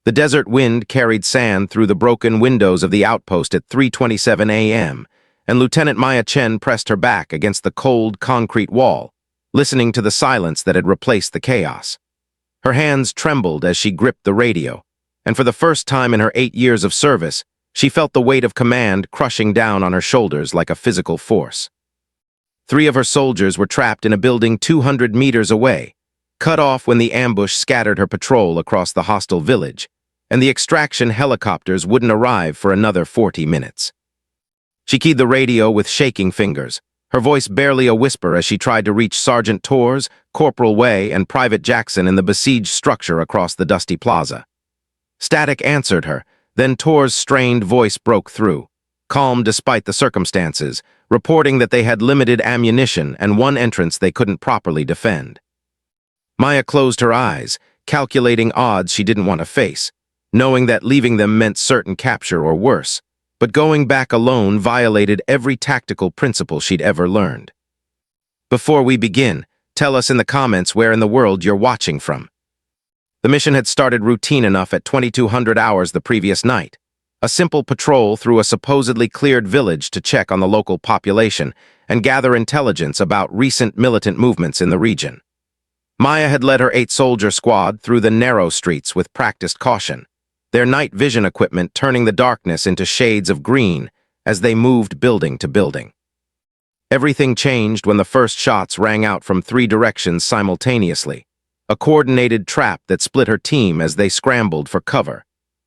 The desert wind carried sand through the broken windows of the outpost at 3:27 a.m., and Lieutenant Maya Chen pressed her back against the cold concrete wall, listening to the silence that had replaced the chaos. Her hands trembled as she gripped the radio, and for the first time in her 8 years of service, she felt the weight of command crushing down on her shoulders like a physical force. 3 of her soldiers were trapped in a building 200 meters away, cut off when the ambush scattered her patrol across the hostile village, and the extraction helicopters wouldn't arrive for another 40 minutes. She keyed the radio with shaking fingers, her voice barely a whisper as she tried to reach Sergeant Torres, Corporal Wei, and Private Jackson in the besieged structure across the dusty plaza. Static answered her, then Torres' strained voice broke through, calm despite the circumstances, reporting that they had limited ammunition and one entrance they couldn't properly defend. Maya closed her eyes, calculating odds she didn't want to face, knowing that leaving them meant certain capture or worse, but going back alone violated every tactical principle she'd ever learned. Before we begin, tell us in the comments where in the world you're watching from. The mission had started routine enough at 2200 hours the previous night. A simple patrol through a supposedly cleared village to check on the local population and gather intelligence about recent militant movements in the region. Maya had led her 8-soldier squad through the narrow streets with practiced caution, their night vision equipment turning the darkness into shades of green as they moved building to building. Everything changed when the first shots rang out from 3 directions simultaneously, a coordinated trap that split her team as they scrambled for cover.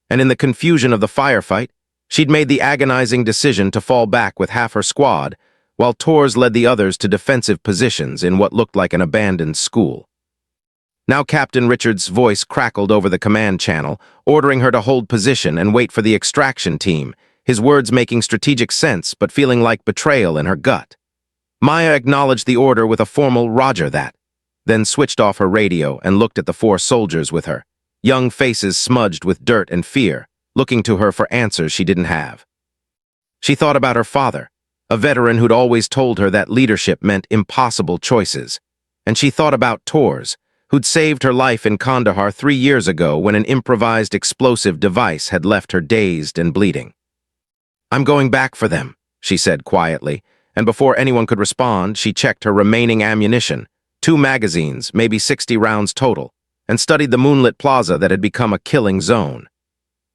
And in the confusion of the firefight, she'd made the agonizing decision to fall back with half her squad, while Torres led the others to defensive positions in what looked like an abandoned school. Now Captain Richards' voice crackled over the command channel, ordering her to hold position and wait for the extraction team, his words making strategic sense but feeling like betrayal in her gut. Maya acknowledged the order with a formal "Roger that," then switched off her radio and looked at the 4 soldiers with her, young faces smudged with dirt and fear, looking to her for answers she didn't have. She thought about her father, a veteran who'd always told her that leadership meant impossible choices, and she thought about Torres, who'd saved her life in Kandahar 3 years ago when an improvised explosive device had left her dazed and bleeding. "I'm going back for them," she said quietly, and before anyone could respond, she checked her remaining ammunition, 2 magazines, maybe 60 rounds total, and studied the moonlit plaza that had become a killing zone.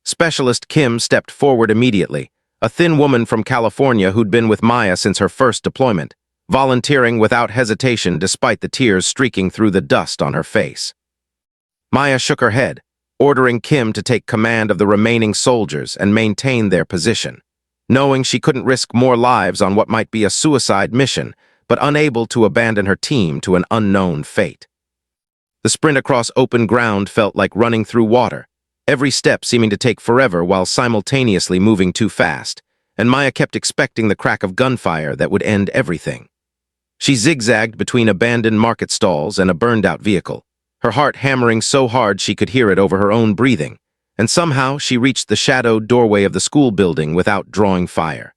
Specialist Kim stepped forward immediately, a thin woman from California who'd been with Maya since her first deployment, volunteering without hesitation despite the tears streaking through the dust on her face. Maya shook her head, ordering Kim to take command of the remaining soldiers and maintain their position, knowing she couldn't risk more lives on what might be a suicide mission, but unable to abandon her team to an unknown fate. The sprint across open ground felt like running through water, every step seeming to take forever while simultaneously moving too fast, and Maya kept expecting the crack of gunfire that would end everything. She zigzagged between abandoned market stalls and a burned-out vehicle, her heart hammering so hard she could hear it over her own breathing, and somehow she reached the shadowed doorway of the school building without drawing fire.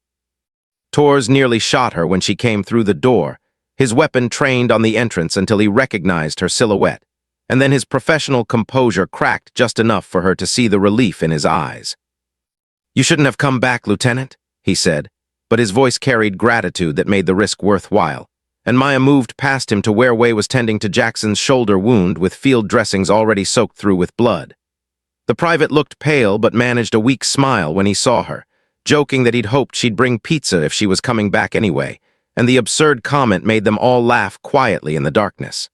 Torres nearly shot her when she came through the door, his weapon trained on the entrance until he recognized her silhouette, and then his professional composure cracked just enough for her to see the relief in his eyes. "You shouldn't have come back, Lieutenant," he said, but his voice carried gratitude that made the risk worthwhile, and Maya moved past him to where Wei was tending to Jackson's shoulder wound with field dressings already soaked through with blood. The private looked pale but managed a weak smile when he saw her, joking that he'd hoped she'd bring pizza if she was coming back anyway, and the absurd comment made them all laugh quietly in the darkness.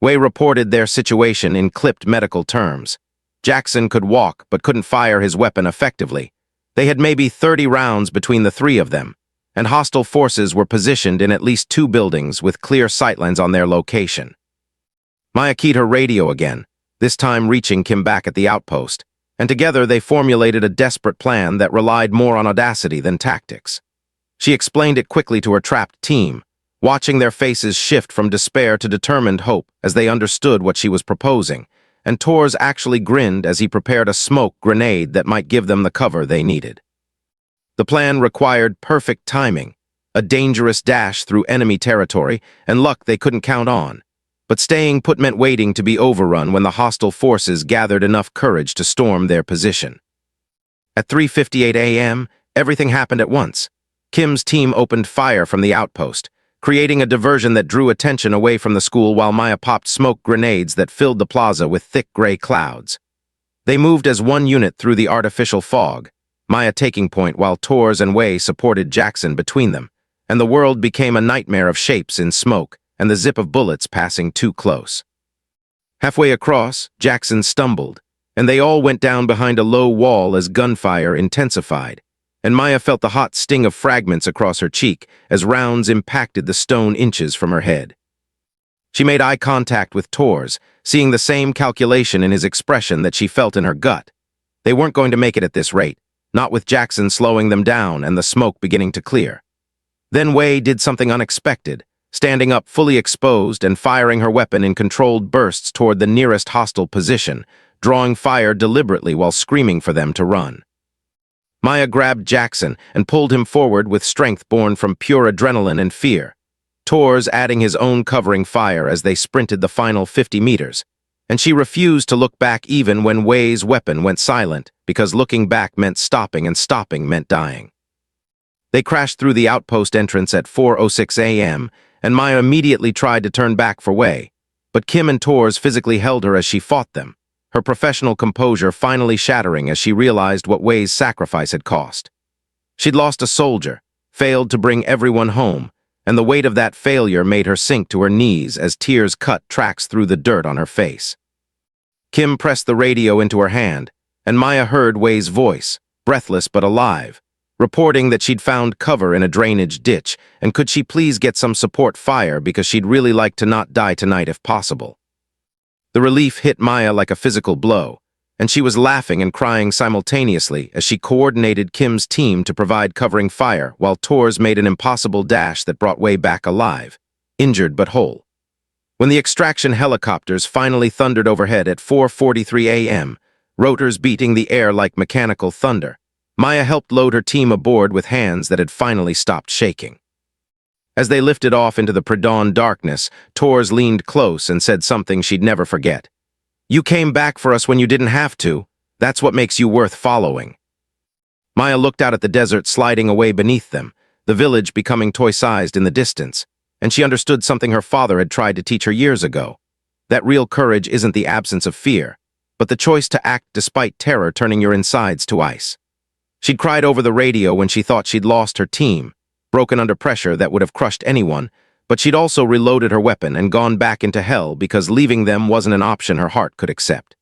Wei reported their situation in clipped medical terms. Jackson could walk but couldn't fire his weapon effectively. They had maybe 30 rounds between the 3 of them, and hostile forces were positioned in at least 2 buildings with clear sightlines on their location. Maya keyed her radio again, this time reaching Kim back at the outpost, and together they formulated a desperate plan that relied more on audacity than tactics. She explained it quickly to her trapped team, watching their faces shift from despair to determined hope as they understood what she was proposing, and Torres actually grinned as he prepared a smoke grenade that might give them the cover they needed. The plan required perfect timing, a dangerous dash through enemy territory, and luck they couldn't count on. But staying put meant waiting to be overrun when the hostile forces gathered enough courage to storm their position. At 3:58 a.m., everything happened at once. Kim's team opened fire from the outpost, creating a diversion that drew attention away from the school while Maya popped smoke grenades that filled the plaza with thick gray clouds. They moved as one unit through the artificial fog, Maya taking point while Tors and Wei supported Jackson between them, and the world became a nightmare of shapes in smoke and the zip of bullets passing too close. Halfway across, Jackson stumbled, and they all went down behind a low wall as gunfire intensified, and Maya felt the hot sting of fragments across her cheek as rounds impacted the stone inches from her head. She made eye contact with Tors, seeing the same calculation in his expression that she felt in her gut. They weren't going to make it at this rate, not with Jackson slowing them down and the smoke beginning to clear. Then Wei did something unexpected, standing up fully exposed and firing her weapon in controlled bursts toward the nearest hostile position, drawing fire deliberately while screaming for them to run. Maya grabbed Jackson and pulled him forward with strength born from pure adrenaline and fear, Tors adding his own covering fire as they sprinted the final 50 meters, and she refused to look back even when Wei's weapon went silent, because looking back meant stopping and stopping meant dying. They crashed through the outpost entrance at 4:06 a.m., and Maya immediately tried to turn back for Wei, but Kim and Tors physically held her as she fought them, her professional composure finally shattering as she realized what Wei's sacrifice had cost. She'd lost a soldier, failed to bring everyone home, and the weight of that failure made her sink to her knees as tears cut tracks through the dirt on her face. Kim pressed the radio into her hand, and Maya heard Wei's voice, breathless but alive, reporting that she'd found cover in a drainage ditch, and could she please get some support fire because she'd really like to not die tonight if possible. The relief hit Maya like a physical blow, and she was laughing and crying simultaneously as she coordinated Kim's team to provide covering fire while Tors made an impossible dash that brought Wei back alive, injured but whole. When the extraction helicopters finally thundered overhead at 4:43 a.m., rotors beating the air like mechanical thunder, Maya helped load her team aboard with hands that had finally stopped shaking. As they lifted off into the pre-dawn darkness, Tors leaned close and said something she'd never forget. "You came back for us when you didn't have to. That's what makes you worth following." Maya looked out at the desert sliding away beneath them, the village becoming toy-sized in the distance, and she understood something her father had tried to teach her years ago. That real courage isn't the absence of fear, but the choice to act despite terror turning your insides to ice. She'd cried over the radio when she thought she'd lost her team, broken under pressure that would have crushed anyone, but she'd also reloaded her weapon and gone back into hell because leaving them wasn't an option her heart could accept.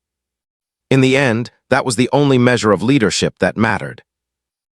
In the end, that was the only measure of leadership that mattered.